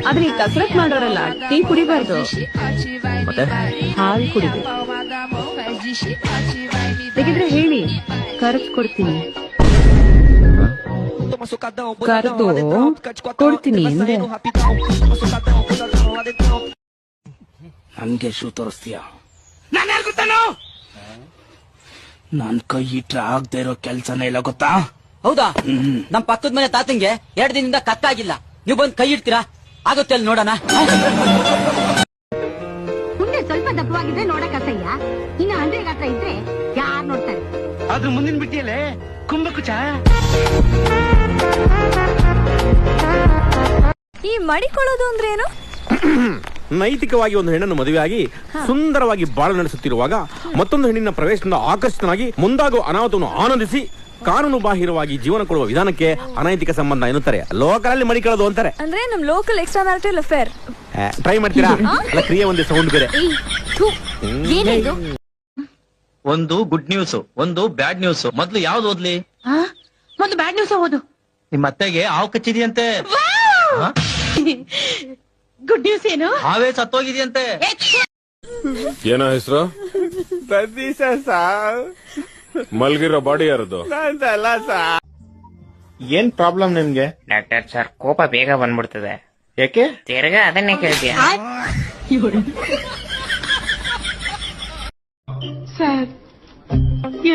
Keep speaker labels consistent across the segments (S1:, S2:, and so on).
S1: ಆದ್ರೆ ಈ ಕಸರತ್ ಮಾಡೋರಲ್ಲ ಟೀ ಕುಡಿಬಾರ್ದು,
S2: ಮತ್ತೆ
S1: ಹಾಲು ಕುಡಿಬೇಕು. ಬೇಕಿದ್ರೆ ಹೇಳಿ, ಕರೆದು ಕೊಡ್ತೀನಿ. ಕರೆದು ಕೊಡ್ತೀನಿ ಎಂದೆ.
S3: ನನ್ಗೆ ಶೂ ತೋರಿಸ್ತೀಯ? ನಾನು ಯಾರು ಗೊತ್ತಾನು? ನನ್ ಕೈ ಇಟ್ರೆ ಆಗದೆ ಇರೋ ಕೆಲ್ಸನೇ ಇಲ್ಲ ಗೊತ್ತಾ?
S2: ಹೌದಾ? ನಮ್ ಪಕ್ಕದ ಮನೆ ತಾತಂಗೆ 2 ದಿನದಿಂದ ಕತ್ತಾಗಿಲ್ಲ, ನೀವು ಬಂದ್ ಕೈ ಇಡ್ತೀರಾ? ಆಗುತ್ತೆ ಅಲ್ಲಿ ನೋಡೋಣ.
S4: ಮುಂದೆ ಸ್ವಲ್ಪ ದಪ್ಪವಾಗಿದ್ರೆ ನೋಡಕ್ ಅಸಹ್ಯ, ಇನ್ನು 100 ಗಾತ್ರ ಇದ್ರೆ ಯಾರು ನೋಡ್ತಾರೆ?
S3: ಅದ್ರ ಮುಂದಿನ ಬಿಟ್ಟಿಯಲ್ಲೇ ಕುಂಭಕುಚ.
S5: ಈ ಮಡಿಕೊಳ್ಳೋದು ಅಂದ್ರೆ ಏನು?
S6: ನೈತಿಕವಾಗಿ ಒಂದು ಹೆಣ್ಣನ್ನು ಮದುವೆಯಾಗಿ ಸುಂದರವಾಗಿ ಬಾಳು ನಡೆಸುತ್ತಿರುವಾಗ ಮತ್ತೊಂದು ಹೆಣ್ಣಿನ ಪ್ರವೇಶದಿಂದ ಆಕರ್ಷಿತನಾಗಿ ಮುಂದಾಗುವ ಅನಾಹುತವನ್ನು ಆನಂದಿಸಿ ಕಾನೂನು ಬಾಹಿರವಾಗಿ ಜೀವನ ಕೊಡುವ ವಿಧಾನಕ್ಕೆ ಅನೈತಿಕ ಸಂಬಂಧ ಎನ್ನುತ್ತಾರೆ. ಲೋಕಲ್ ಅಲ್ಲಿ ಮಡಿಕೊಳ್ಳೋದು ಅಂತಾರೆ.
S5: ಅಂದ್ರೆ ನಮ್ local extra marital affair.
S6: Try ಮಾಡ್ತೀರಾ? ಅಲ್ಲ, ಕ್ರಿಯೆ ಒಂದೇ, ಸೌಂಡ್ ಬೇರೆ.
S7: ಒಂದು ಗುಡ್ ನ್ಯೂಸ್, ಒಂದು ಬ್ಯಾಡ್ ನ್ಯೂಸ್. ಮೊದ್ಲು ಯಾವ್ದು ಓದ್ಲಿ?
S4: ಒಂದು ಬ್ಯಾಡ್ ನ್ಯೂಸ್ ಓದು.
S7: ನಿಮ್ಮ ಅತ್ತೆಗೆ ಹಾವು ಕಚ್ಚಿದೆಯಂತೆ.
S4: ಗುಡ್ ನ್ಯೂಸ್ ಏನು?
S7: ಹಾವೇ ಸತ್ತೋಗಿದೆಯಂತೆ.
S8: ಏನೋ ಹೆಸರು? ಮಲ್ಗಿರೋ ಬಾಡಿ ಯಾರದು?
S9: ಏನ್ ಪ್ರಾಬ್ಲಮ್ ನಿಮ್ಗೆ?
S10: ಡಾಕ್ಟರ್ ಸರ್, ಕೋಪ ಬೇಗ ಬಂದ್ಬಿಡ್ತದೆ.
S9: ಯಾಕೆ?
S10: ತಿರ್ಗಾ ಅದನ್ನೇ ಕೇಳ್ತೀಯ?
S1: ಸರ್,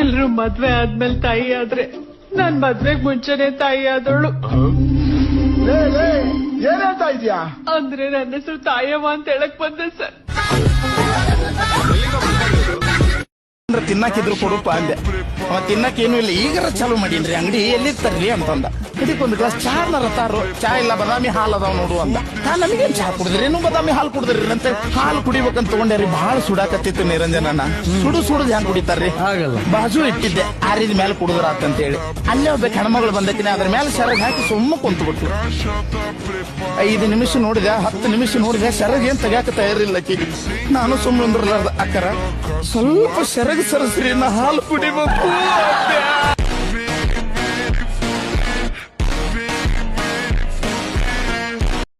S1: ಎಲ್ರು ಮದ್ವೆ ಆದ್ಮೇಲೆ ತಾಯಿ ಆದ್ರೆ ನಾನ್ ಮದ್ವೆಗ್ ಮುಂಚೆನೆ ತಾಯಿ ಆದವಳು.
S9: ಏನಾಗ್ತಾ ಇದ್ಯಾ?
S1: ಅಂದ್ರೆ ನನ್ನ ಹೆಸರು ತಾಯವ್ವ ಅಂತ ಹೇಳಕ್ ಬಂದೆ ಸರ್.
S9: ತಿನ್ನಕಿದ್ರು ಕೊಡುಪ ಅಂದೆ. ತಿನ್ನಕ್ಕೇನು ಇಲ್ಲ, ಈಗರ ಚಾಲು ಮಾಡೀನ್ರಿ ಅಂಗಡಿ, ಎಲ್ಲಿರ್ತಾರ್ರಿ ಅಂತಂದ. ಇದಕ್ಕೊಂದು ಗ್ಲಾಸ್ ಚಾರ್ನರ ತಾರು, ಚಾ ಇಲ್ಲ ಬದಾಮಿ ಹಾಲು ಅದಾವ ನೋಡು ಅಂದ. ನಮಗೇನ್ ಚಾ ಕುಡಿದ್ರಿ, ಏನು ಬದಾಮಿ ಹಾಲು ಕುಡಿದ್ರಿ ಅಂತ. ಹಾಲು ಕುಡಿಬೇಕಂತ ತಗೊಂಡ್ರಿ, ಬಹಳ ಸುಡಾಕತ್ತಿತ್ತು ನಿರಂಜನನ. ಸುಡುದ್ ಹೆಂಗ್ ಕುಡಿತಾರ್ರಿ? ಬಾಜು ಇಟ್ಟಿದ್ದೆ, ಆರಿದ ಮೇಲೆ ಕುಡಿದ್ರಾತಂತ ಹೇಳಿ. ಅಲ್ಲೇ ಒಬ್ಬ ಹೆಣ್ಮಗಳು ಬಂದಕಿನ ಅದ್ರ ಮೇಲೆ ಸೆರಗ್ ಹಾಕಿ ಸುಮ್ಮ ಕುಂತು ಬಿಟ್ಟು 5 ನಿಮಿಷ ನೋಡಿದೆ, 10 ನಿಮಿಷ ನೋಡಿದೆ, ಸೆರಗ್ ಏನ್ ತೆಗ್ಯಾಕ ತಯಾರಿಲ್ಲ ಕಿಡಿ. ನಾನು ಸುಮ್ಮನೆ ಅಕ್ಕರ ಸ್ವಲ್ಪ ಸೆರಗ್ ಸರಸ್ರಿ, ನಾ ಹಾಲು ಕುಡಿಬೇಕು.